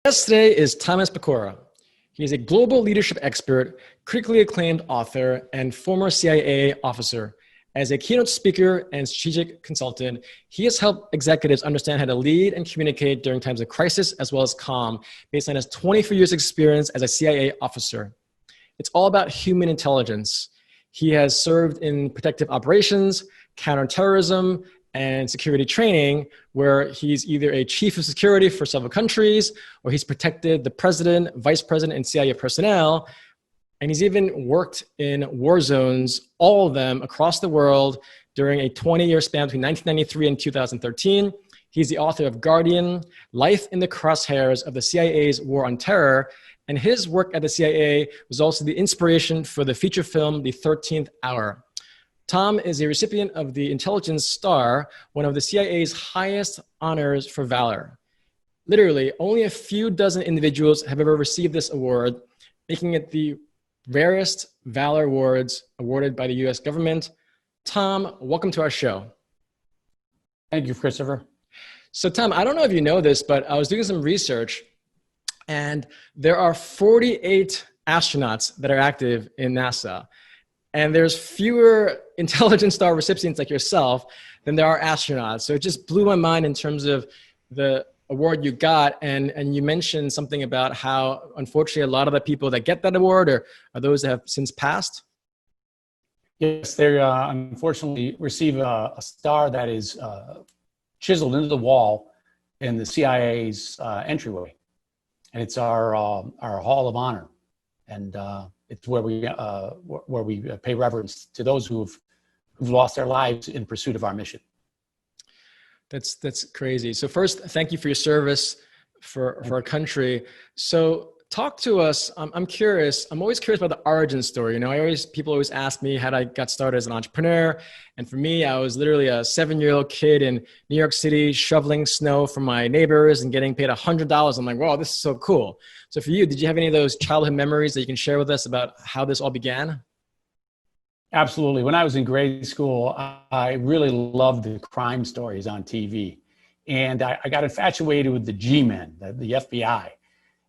Guest today is Thomas Pecora. He is a global leadership expert, critically acclaimed author, and former CIA officer. As a keynote speaker and strategic consultant, he has helped executives understand how to lead and communicate during times of crisis as well as calm, based on his 24 years experience as a CIA officer. It's all about human intelligence. He has served in protective operations, counterterrorism, and security training, where he's either a chief of security for several countries, or he's protected the president, vice president, and CIA personnel. And he's even worked in war zones, all of them across the world, during a 20-year span between 1993 and 2013. He's the author of Guardian, Life in the Crosshairs of the CIA's War on Terror. And his work at the CIA was also the inspiration for the feature film, The 13th Hour. Tom is a recipient of the Intelligence Star, one of the CIA's highest honors for valor. Literally, only a few dozen individuals have ever received this award, making it the rarest valor awards awarded by the US government. Tom, welcome to our show. Thank you, Christopher. So Tom, I don't know if you know this, but I was doing some research, and there are 48 astronauts that are active in NASA. And there's fewer Intelligence Star recipients like yourself than there are astronauts. So it just blew my mind in terms of the award you got. And you mentioned something about how, unfortunately, a lot of the people that get that award are those that have since passed. Yes, they unfortunately receive a star that is chiseled into the wall in the CIA's entryway. And it's our Hall of Honor. And it's where we pay reverence to those who've lost their lives in pursuit of our mission. That's crazy. So first, thank you for your service for our country. So talk to us. I'm curious. I'm always curious about the origin story. You know, people always ask me how I got started as an entrepreneur. And for me, I was literally a 7-year-old kid in New York City shoveling snow for my neighbors and getting paid $100. I'm like, wow, this is so cool. So for you, did you have any of those childhood memories that you can share with us about how this all began? Absolutely. When I was in grade school, I really loved the crime stories on TV. And I got infatuated with the G-men, the FBI.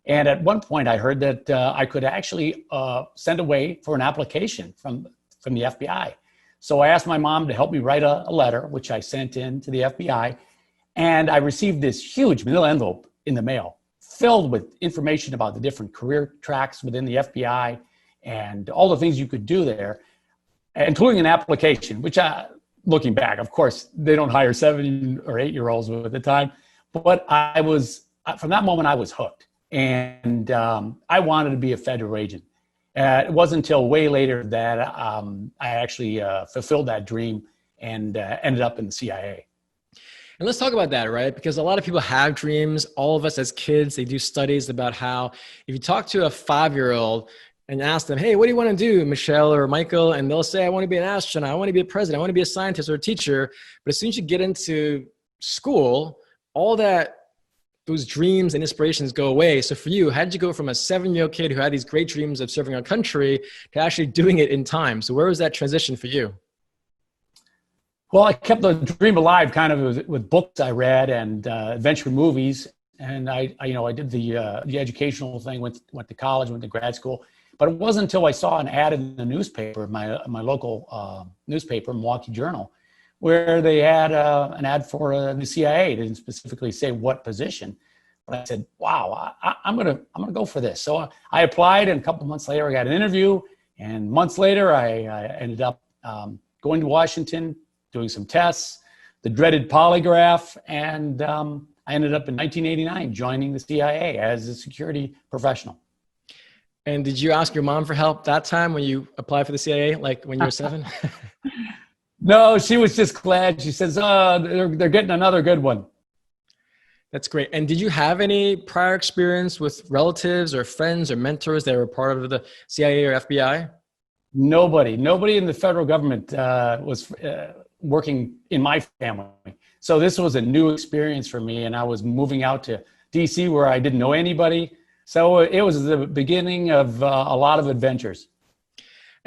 And at one point, I heard that I could actually send away for an application from the FBI. So I asked my mom to help me write a letter, which I sent in to the FBI. And I received this huge manila envelope in the mail, filled with information about the different career tracks within the FBI and all the things you could do there, including an application, which looking back, of course, they don't hire 7 or 8-year-olds at the time. But from that moment, I was hooked. And I wanted to be a federal agent. It wasn't until way later that I actually fulfilled that dream and ended up in the CIA. And let's talk about that, right? Because a lot of people have dreams. All of us as kids, they do studies about how if you talk to a 5-year-old and ask them, hey, what do you want to do, Michelle or Michael? And they'll say, I want to be an astronaut. I want to be a president. I want to be a scientist or a teacher. But as soon as you get into school, all those dreams and inspirations go away. So for you, how did you go from a 7-year-old kid who had these great dreams of serving our country to actually doing it in time? So where was that transition for you? Well, I kept the dream alive kind of with books I read and adventure movies. And I did the educational thing, went to college, went to grad school. But it wasn't until I saw an ad in the newspaper, my local newspaper, Milwaukee Journal, where they had an ad for the CIA. They didn't specifically say what position, but I said, wow, I'm gonna go for this. So I applied, and a couple months later I got an interview, and months later I ended up going to Washington, doing some tests, the dreaded polygraph, and I ended up in 1989 joining the CIA as a security professional. And did you ask your mom for help that time when you applied for the CIA, like when you were 7? No, she was just glad. She says, they're getting another good one. That's great. And did you have any prior experience with relatives or friends or mentors that were part of the CIA or FBI? Nobody in the federal government was working in my family. So this was a new experience for me. And I was moving out to DC where I didn't know anybody. So it was the beginning of a lot of adventures.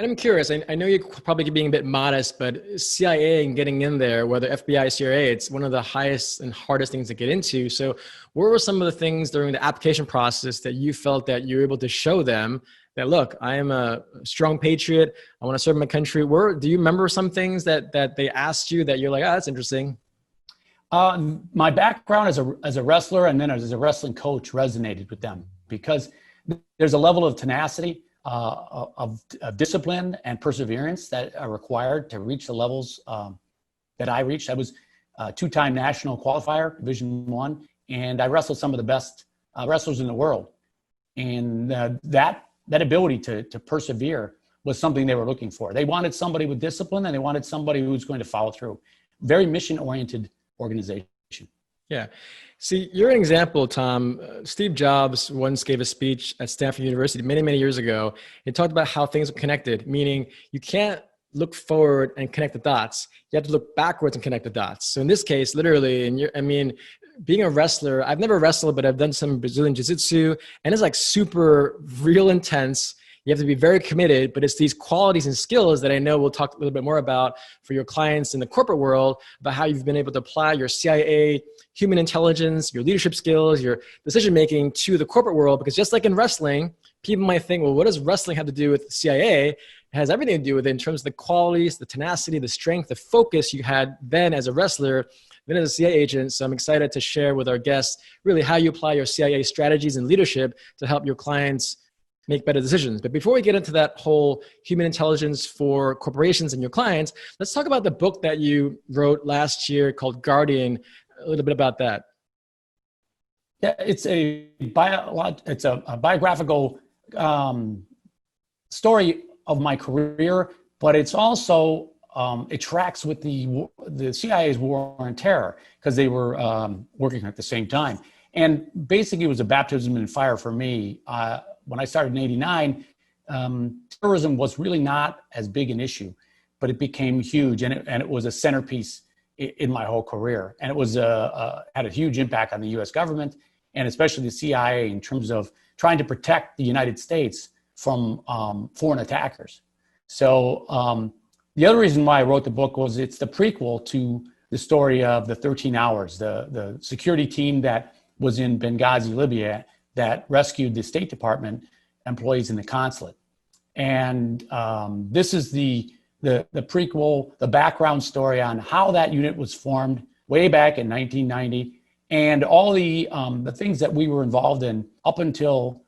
And I'm curious, I know you're probably being a bit modest, but CIA and getting in there, whether FBI, CIA, it's one of the highest and hardest things to get into. So what were some of the things during the application process that you felt that you were able to show them that, look, I am a strong patriot, I want to serve my country? Do you remember some things that they asked you that you're like, that's interesting? My background as a wrestler and then as a wrestling coach resonated with them because there's a level of tenacity, of discipline and perseverance that are required to reach the levels that I reached. I was a two-time national qualifier, Division I, and I wrestled some of the best wrestlers in the world. And that ability to persevere was something they were looking for. They wanted somebody with discipline, and they wanted somebody who was going to follow through. Very mission-oriented organization. Yeah. See, you're an example, Tom. Steve Jobs once gave a speech at Stanford University many, many years ago. He talked about how things are connected, meaning you can't look forward and connect the dots. You have to look backwards and connect the dots. So in this case, literally, being a wrestler, I've never wrestled, but I've done some Brazilian jiu-jitsu, and it's like super real intense. You have to be very committed, but it's these qualities and skills that I know we'll talk a little bit more about for your clients in the corporate world, about how you've been able to apply your CIA, human intelligence, your leadership skills, your decision-making to the corporate world. Because just like in wrestling, people might think, well, what does wrestling have to do with CIA? It has everything to do with it in terms of the qualities, the tenacity, the strength, the focus you had then as a wrestler, then as a CIA agent. So I'm excited to share with our guests really how you apply your CIA strategies and leadership to help your clients make better decisions. But before we get into that whole human intelligence for corporations and your clients, let's talk about the book that you wrote last year called Guardian. A little bit about that. Yeah, it's a biographical story of my career, but it's also it tracks with the CIA's war on terror because they were working at the same time. And basically, it was a baptism in fire for me. When I started in '89, terrorism was really not as big an issue, but it became huge, and it was a centerpiece in my whole career. And it was had a huge impact on the U.S. government, and especially the CIA in terms of trying to protect the United States from foreign attackers. So the other reason why I wrote the book was it's the prequel to the story of the 13 Hours, the security team that was in Benghazi, Libya, that rescued the State Department employees in the consulate. And this is the prequel, the background story on how that unit was formed way back in 1990, and all the things that we were involved in up until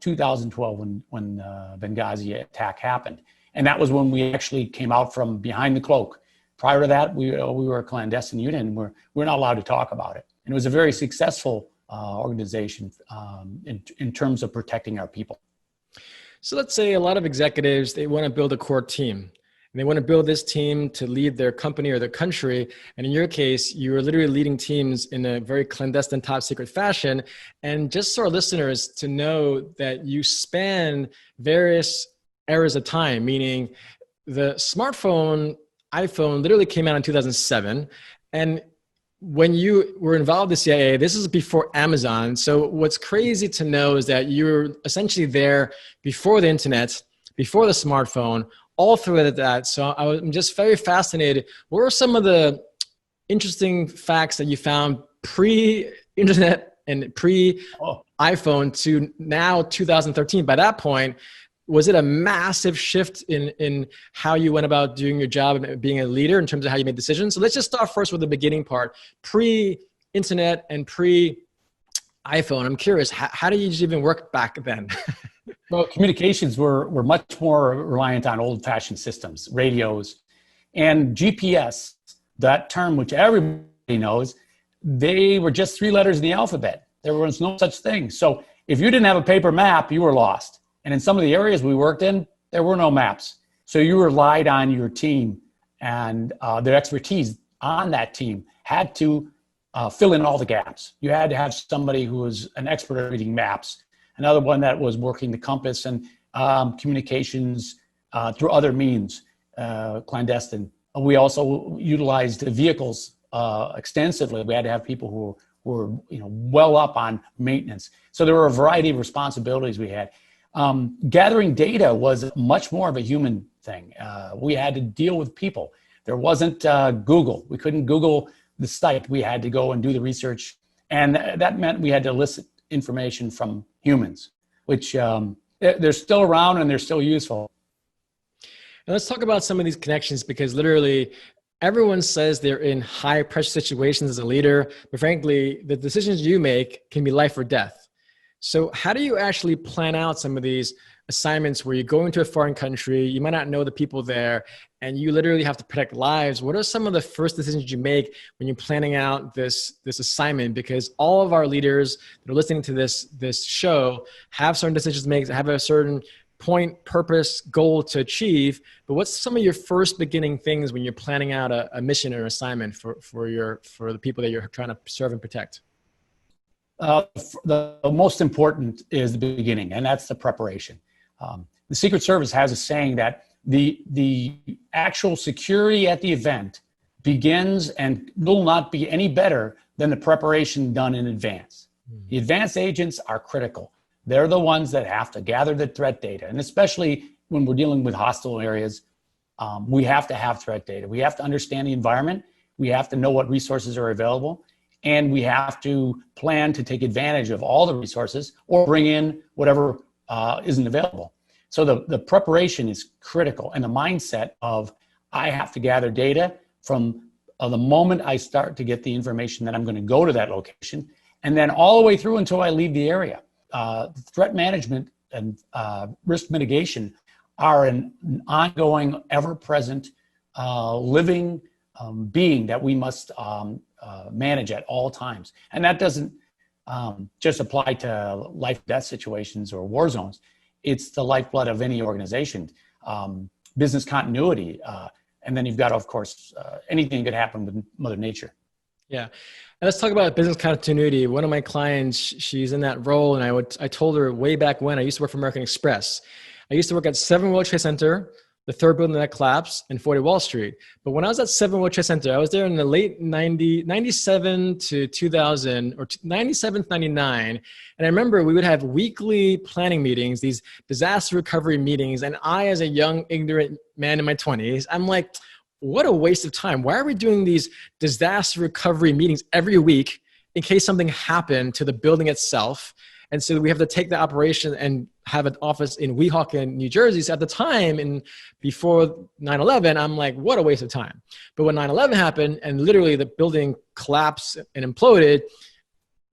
2012 when Benghazi attack happened. And that was when we actually came out from behind the cloak. Prior to that, we were a clandestine unit, and we're not allowed to talk about it. And it was a very successful organization in terms of protecting our people. So let's say a lot of executives, they want to build a core team. And they want to build this team to lead their company or their country. And in your case, you were literally leading teams in a very clandestine, top secret fashion. And just so our listeners to know that you span various eras of time, meaning the smartphone, iPhone literally came out in 2007. And when you were involved with the CIA, this is before Amazon. So what's crazy to know is that you're essentially there before the internet, before the smartphone, all through that. So I'm just very fascinated. What are some of the interesting facts that you found pre-internet and pre-iPhone to now 2013? By that point, was it a massive shift in how you went about doing your job and being a leader in terms of how you made decisions? So let's just start first with the beginning part, pre-internet and pre-iPhone. I'm curious, how did you even work back then? Well, communications were much more reliant on old-fashioned systems, radios, and GPS, that term which everybody knows, they were just 3 letters in the alphabet. There was no such thing. So if you didn't have a paper map, you were lost. And in some of the areas we worked in, there were no maps. So you relied on your team, and their expertise on that team had to fill in all the gaps. You had to have somebody who was an expert at reading maps, another one that was working the compass and communications through other means, clandestine. We also utilized vehicles extensively. We had to have people who were well up on maintenance. So there were a variety of responsibilities we had. Gathering data was much more of a human thing. We had to deal with people. There wasn't Google. We couldn't Google the site. We had to go and do the research. And that meant we had to elicit information from humans, which they're still around and they're still useful. And let's talk about some of these connections, because literally everyone says they're in high pressure situations as a leader, but frankly, the decisions you make can be life or death. So how do you actually plan out some of these assignments where you go into a foreign country, you might not know the people there, and you literally have to protect lives? What are some of the first decisions you make when you're planning out this assignment? Because all of our leaders that are listening to this show have certain decisions to make, have a certain point, purpose, goal to achieve. But what's some of your first beginning things when you're planning out a mission or assignment for the people that you're trying to serve and protect? The most important is the beginning, and that's the preparation. The Secret Service has a saying that the actual security at the event begins and will not be any better than the preparation done in advance. The advance agents are critical. They're the ones that have to gather the threat data. And especially when we're dealing with hostile areas, we have to have threat data. We have to understand the environment. We have to know what resources are available. And we have to plan to take advantage of all the resources or bring in whatever isn't available. So the preparation is critical, and the mindset of I have to gather data from the moment I start to get the information that I'm going to go to that location, and then all the way through until I leave the area. Threat management and risk mitigation are an ongoing, ever-present, living being that we must manage at all times. And that doesn't just apply to life-death situations or war zones. It's the lifeblood of any organization. Business continuity, and then you've got, of course, anything could happen with Mother Nature. Yeah. And let's talk about business continuity. One of my clients, she's in that role. And I told her way back when I used to work for American Express. I used to work at 7 World Trade Center, the third building that collapsed, and 40 Wall Street. But when I was at 7 World Trade Center, I was there in the late 97 to 2000, or 97 to 99. And I remember we would have weekly planning meetings, these disaster recovery meetings. And I, as a young, ignorant man in my 20s, I'm like, what a waste of time. Why are we doing these disaster recovery meetings every week in case something happened to the building itself? And so we have to take the operation and have an office in Weehawken, New Jersey. So at the time, and before 9/11, I'm like, what a waste of time. But when 9/11 happened and literally the building collapsed and imploded,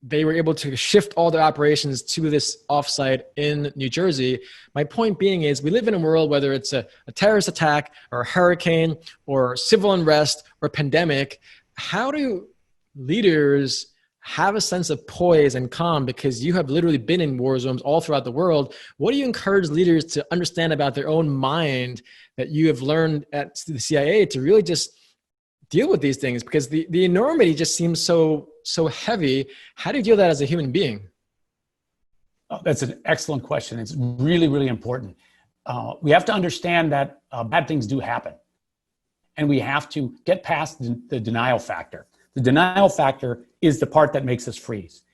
they were able to shift all their operations to this offsite in New Jersey. My point being is we live in a world, whether it's a terrorist attack or a hurricane or civil unrest or pandemic, how do leaders have a sense of poise and calm? Because you have literally been in war zones all throughout the world. What do you encourage leaders to understand about their own mind that you have learned at the CIA to really just deal with these things? Because the enormity just seems so heavy. How do you deal with that as a human being? Oh, that's an excellent question. It's really, really important. We have to understand that bad things do happen. And we have to get past the denial factor. The denial factor is the part that makes us freeze.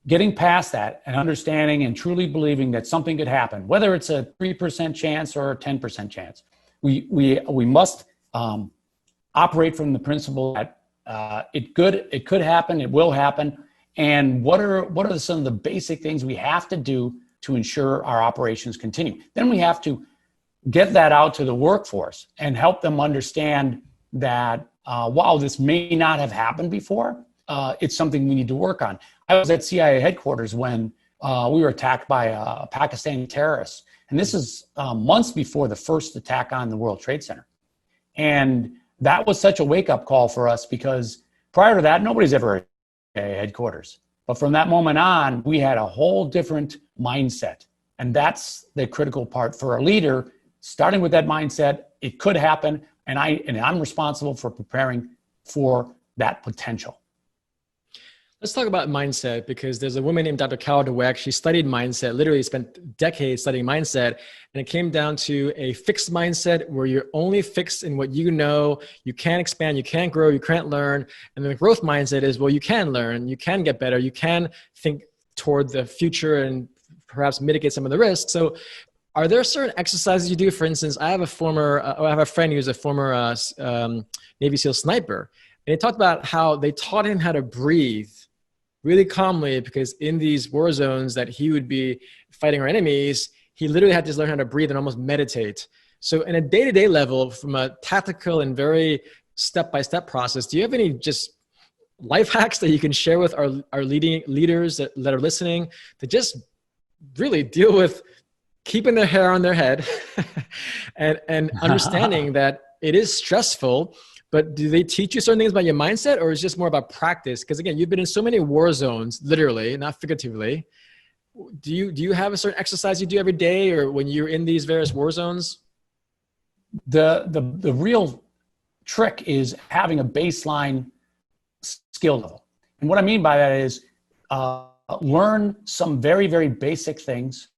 Getting past that and understanding and truly believing that something could happen, whether it's a 3% chance or a 10% chance, we must operate from the principle that it could happen, it will happen, and what are some of the basic things we have to do to ensure our operations continue. Then we have to get that out to the workforce and help them understand that while this may not have happened before, it's something we need to work on. I was at CIA headquarters when we were attacked by a Pakistani terrorist, and this is months before the first attack on the World Trade Center. And that was such a wake-up call for us because prior to that, nobody's ever at headquarters. But from that moment on, we had a whole different mindset. And that's the critical part for a leader, starting with that mindset. It could happen, and I'm responsible for preparing for that potential. Let's talk about mindset, because there's a woman named Dr. Carol Dweck. She studied mindset, literally spent decades studying mindset. And it came down to a fixed mindset where you're only fixed in what you know. You can't expand, you can't grow, you can't learn. And then the growth mindset is, well, you can learn, you can get better, you can think toward the future and perhaps mitigate some of the risks. So are there certain exercises you do? For instance, I have a friend who's a former Navy SEAL sniper, and he talked about how they taught him how to breathe really calmly, because in these war zones that he would be fighting our enemies, he literally had to learn how to breathe and almost meditate. So in a day-to-day level, from a tactical and very step-by-step process, do you have any just life hacks that you can share with our leaders that are listening to just really deal with keeping their hair on their head and understanding that it is stressful, but do they teach you certain things about your mindset, or is it just more about practice? Because again, you've been in so many war zones, literally, not figuratively. Do you have a certain exercise you do every day, or when you're in these various war zones? The real trick is having a baseline skill level. And what I mean by that is learn some very, very basic things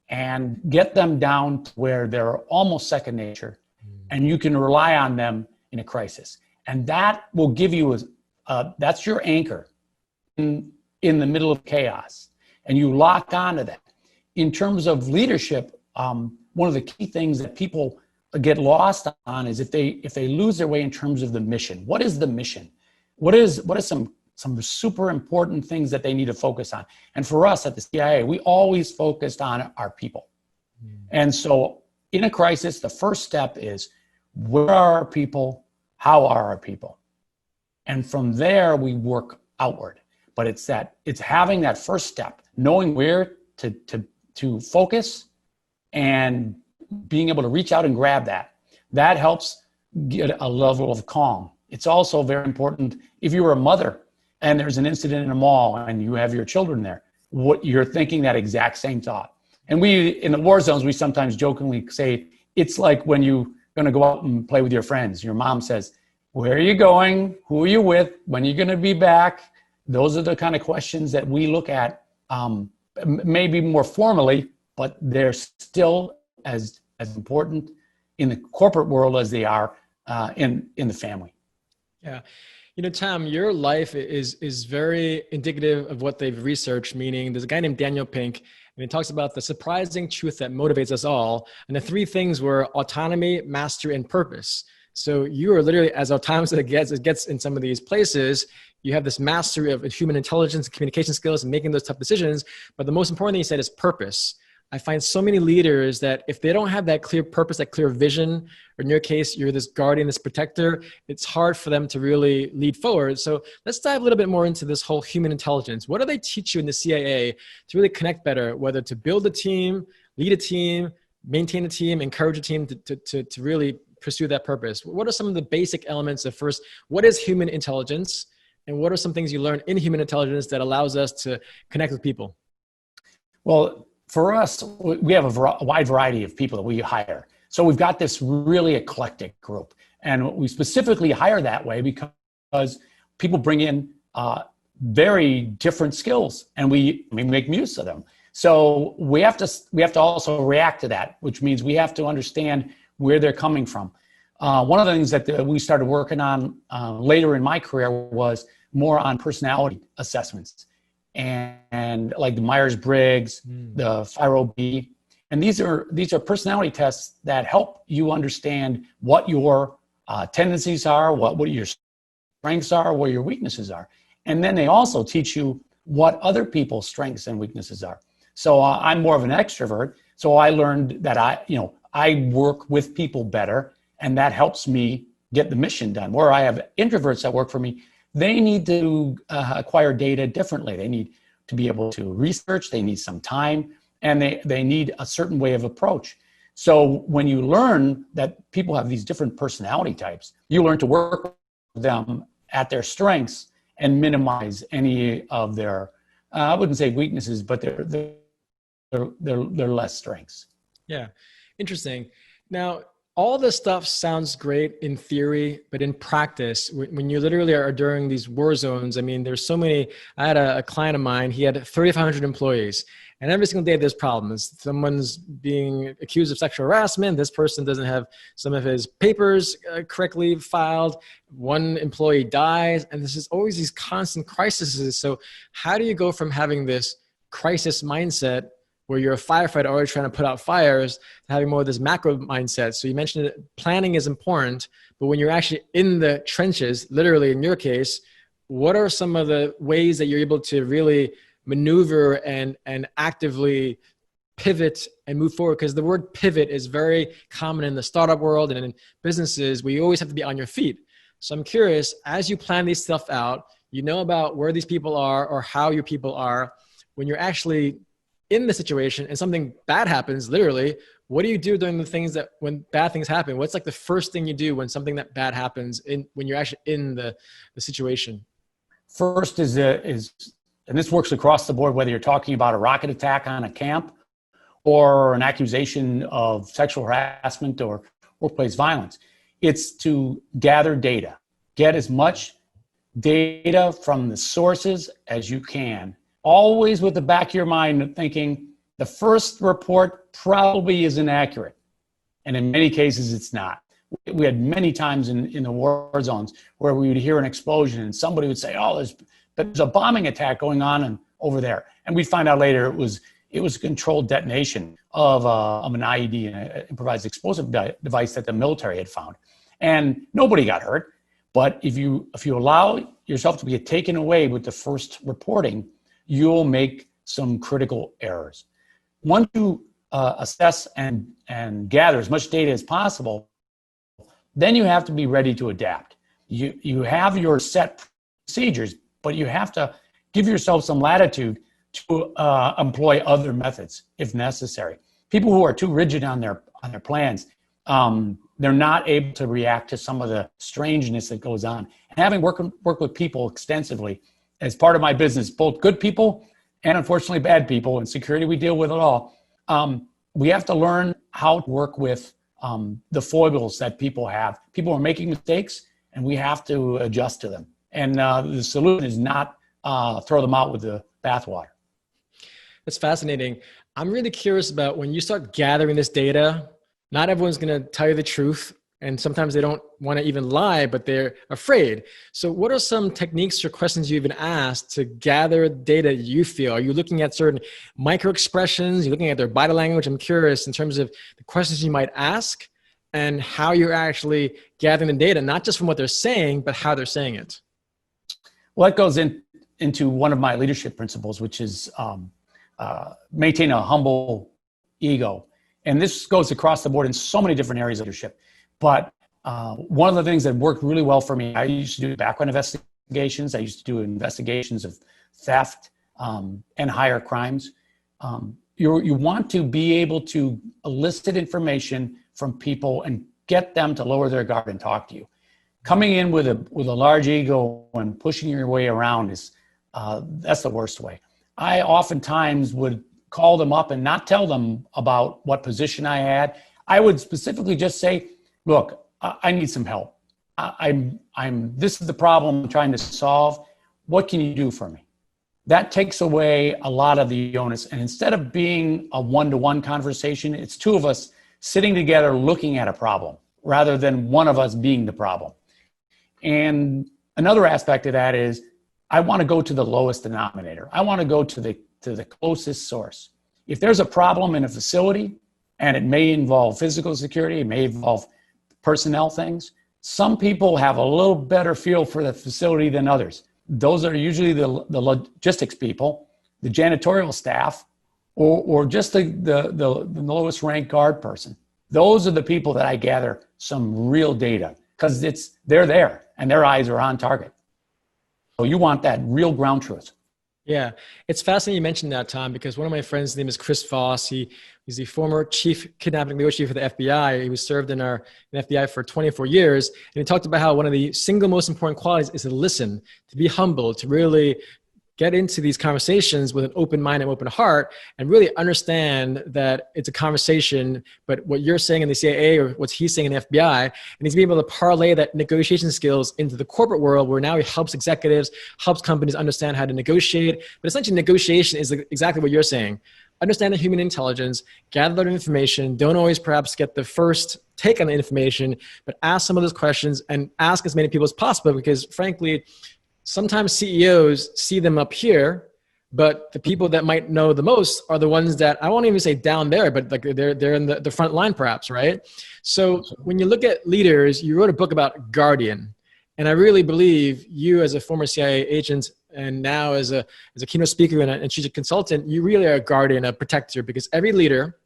and get them down to where they're almost second nature, and you can rely on them in a crisis. And that will give you that's your anchor in the middle of chaos, and you lock onto that. In terms of leadership, one of the key things that people get lost on is if they lose their way in terms of the mission. What is the mission? What is some super important things that they need to focus on? And for us at the CIA, we always focused on our people. And so in a crisis, the first step is, where are our people? How are our people? And from there, we work outward. But it's having that first step, knowing where to focus and being able to reach out and grab that. That helps get a level of calm. It's also very important if you were a mother and there's an incident in a mall and you have your children there, what you're thinking that exact same thought. And in the war zones, we sometimes jokingly say, it's like when you're going to go out and play with your friends. Your mom says, where are you going? Who are you with? When are you going to be back? Those are the kind of questions that we look at, maybe more formally, but they're still as important in the corporate world as they are in the family. Yeah. Tom, your life is very indicative of what they've researched, meaning there's a guy named Daniel Pink, and he talks about the surprising truth that motivates us all. And the three things were autonomy, mastery, and purpose. So you are literally as autonomous as it gets in some of these places. You have this mastery of human intelligence and communication skills and making those tough decisions. But the most important thing you said is purpose. I find so many leaders that if they don't have that clear purpose, that clear vision, or in your case, you're this guardian, this protector, it's hard for them to really lead forward. So let's dive a little bit more into this whole human intelligence. What do they teach you in the CIA to really connect better, whether to build a team, lead a team, maintain a team, encourage a team to really pursue that purpose? What are some of the basic elements of, first, what is human intelligence? And what are some things you learn in human intelligence that allows us to connect with people? Well, for us, we have a wide variety of people that we hire. So we've got this really eclectic group. And we specifically hire that way because people bring in very different skills, and we make use of them. So we have to also react to that, which means we have to understand where they're coming from. One of the things that we started working on later in my career was more on personality assessments. And like the Myers-Briggs, the FIRO-B. And these are personality tests that help you understand what your tendencies are, what your strengths are, what your weaknesses are. And then they also teach you what other people's strengths and weaknesses are. So I'm more of an extrovert. So I learned that I work with people better, and that helps me get the mission done. Where I have introverts that work for me, they need to acquire data differently. They need to be able to research, they need some time, and they need a certain way of approach. So when you learn that people have these different personality types, you learn to work with them at their strengths and minimize any of their, I wouldn't say weaknesses, but their less strengths. Yeah, interesting. Now, all this stuff sounds great in theory, but in practice, when you literally are during these war zones, I mean, there's so many. I had a client of mine, he had 3,500 employees, and every single day there's problems. Someone's being accused of sexual harassment. This person doesn't have some of his papers correctly filed. One employee dies, and this is always these constant crises. So how do you go from having this crisis mindset where you're a firefighter already trying to put out fires, to having more of this macro mindset. So you mentioned that planning is important, but when you're actually in the trenches, literally in your case, what are some of the ways that you're able to really maneuver and actively pivot and move forward? Because the word pivot is very common in the startup world and in businesses where you always have to be on your feet. So I'm curious, as you plan these stuff out, you know about where these people are or how your people are. When you're actually in the situation and something bad happens, literally, what do you do during the things that when bad things happen? What's like the first thing you do when something that bad happens when you're actually in the situation? First is, and this works across the board, whether you're talking about a rocket attack on a camp or an accusation of sexual harassment or workplace violence. It's to gather data, get as much data from the sources as you can, always with the back of your mind thinking the first report probably is inaccurate. And in many cases, it's not. We had many times in the war zones where we would hear an explosion and somebody would say, oh, there's a bombing attack going on over there. And we'd find out later it was a controlled detonation of an IED, an improvised explosive device that the military had found. And nobody got hurt. But if you allow yourself to be taken away with the first reporting, you'll make some critical errors. Once you assess and gather as much data as possible, then you have to be ready to adapt. You have your set procedures, but you have to give yourself some latitude to employ other methods if necessary. People who are too rigid on their plans, they're not able to react to some of the strangeness that goes on. And having worked with people extensively as part of my business, both good people and unfortunately bad people, in security we deal with it all, we have to learn how to work with the foibles that people have. People are making mistakes and we have to adjust to them. And the solution is not throw them out with the bathwater. That's fascinating. I'm really curious about when you start gathering this data, not everyone's going to tell you the truth. And sometimes they don't want to even lie, but they're afraid. So what are some techniques or questions you even asked to gather data you feel? Are you looking at certain micro expressions? You're looking at their body language? I'm curious in terms of the questions you might ask and how you're actually gathering the data, not just from what they're saying, but how they're saying it. Well, that goes into one of my leadership principles, which is maintain a humble ego. And this goes across the board in so many different areas of leadership. But one of the things that worked really well for me, I used to do background investigations. I used to do investigations of theft and higher crimes. You want to be able to elicit information from people and get them to lower their guard and talk to you. Coming in with a large ego and pushing your way around that's the worst way. I oftentimes would call them up and not tell them about what position I had. I would specifically just say, look, I need some help. This is the problem I'm trying to solve. What can you do for me? That takes away a lot of the onus. And instead of being a one-to-one conversation, it's two of us sitting together looking at a problem rather than one of us being the problem. And another aspect of that is I want to go to the lowest denominator. I want to go to the closest source. If there's a problem in a facility, and it may involve physical security, it may involve personnel things, some people have a little better feel for the facility than others. Those are usually the logistics people, the janitorial staff, or just the lowest ranked guard person. Those are the people that I gather some real data because they're there and their eyes are on target. So you want that real ground truth. Yeah, it's fascinating you mentioned that, Tom, because one of my friends' name is Chris Voss. He's the former chief kidnapping negotiator for the FBI. He was served in the FBI for 24 years. And he talked about how one of the single most important qualities is to listen, to be humble, to really get into these conversations with an open mind and open heart and really understand that it's a conversation, but what you're saying in the CIA or what he's saying in the FBI, and he's being able to parlay that negotiation skills into the corporate world where now he helps executives, helps companies understand how to negotiate. But essentially negotiation is exactly what you're saying. Understand the human intelligence, gather that information, don't always perhaps get the first take on the information, but ask some of those questions and ask as many people as possible because frankly, sometimes CEOs see them up here, But the people that might know the most are the ones that, I won't even say down there, but like they're in the front line perhaps, right? So when you look at leaders, you wrote a book about Guardian. And I really believe you, as a former CIA agent and now as a keynote speaker and a strategic consultant, you really are a guardian, a protector, because every leader,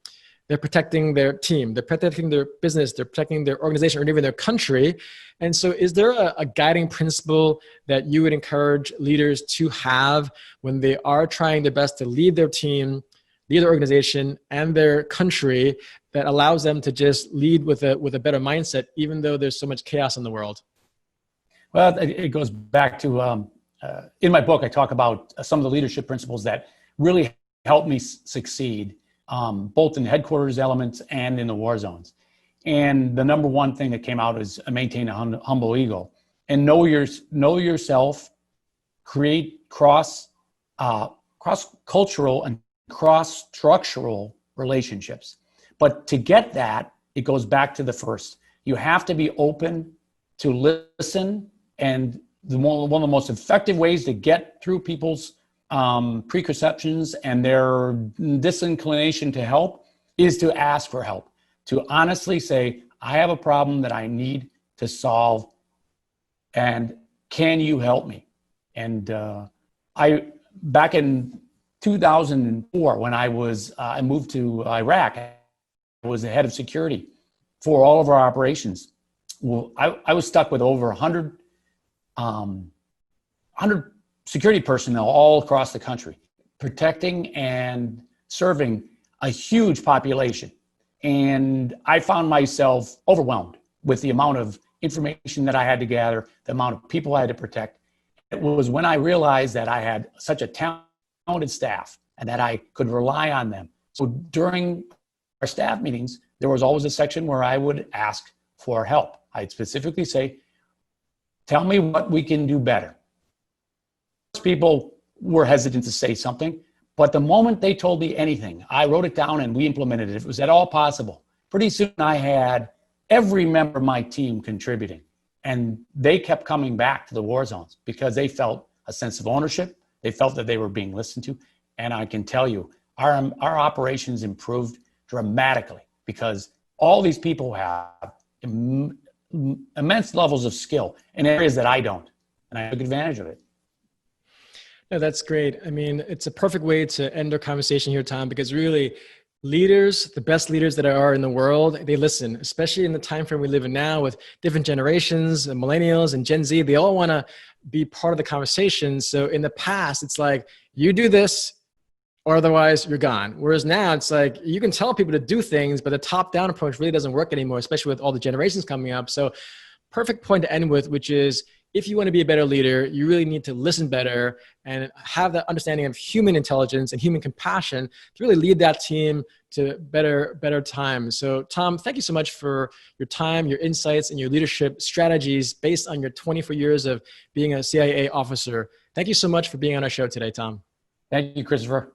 they're protecting their team, they're protecting their business, they're protecting their organization, or even their country. And so is there a guiding principle that you would encourage leaders to have when they are trying their best to lead their team, lead their organization and their country, that allows them to just lead with a better mindset, even though there's so much chaos in the world? Well, it goes back to, in my book, I talk about some of the leadership principles that really helped me succeed, both in headquarters elements and in the war zones. And the number one thing that came out is maintain a humble ego and know yourself, create cross-cultural and cross-structural relationships. But to get that, it goes back to the first. You have to be open to listen, and one of the most effective ways to get through people's preconceptions and their disinclination to help is to ask for help, to honestly say, I have a problem that I need to solve, and can you help me? And back in 2004, when I moved to Iraq, I was the head of security for all of our operations. Well, I was stuck with over 100 security personnel all across the country, protecting and serving a huge population. And I found myself overwhelmed with the amount of information that I had to gather, the amount of people I had to protect. It was when I realized that I had such a talented staff and that I could rely on them. So during our staff meetings, there was always a section where I would ask for help. I'd specifically say, tell me what we can do better. People were hesitant to say something, but the moment they told me anything, I wrote it down and we implemented it. If it was at all possible, pretty soon I had every member of my team contributing, and they kept coming back to the war zones because they felt a sense of ownership. They felt that they were being listened to. And I can tell you, our operations improved dramatically because all these people have immense levels of skill in areas that I don't, and I took advantage of it. No, that's great. I mean, it's a perfect way to end our conversation here, Tom, because really leaders, the best leaders that are in the world, they listen, especially in the time frame we live in now with different generations, and millennials and Gen Z. They all want to be part of the conversation. So in the past, it's like, you do this or otherwise you're gone. Whereas now it's like, you can tell people to do things, but the top-down approach really doesn't work anymore, especially with all the generations coming up. So perfect point to end with, which is, if you want to be a better leader, you really need to listen better and have that understanding of human intelligence and human compassion to really lead that team to better times. So Tom, thank you so much for your time, your insights, and your leadership strategies based on your 24 years of being a CIA officer. Thank you so much for being on our show today, Tom. Thank you, Christopher.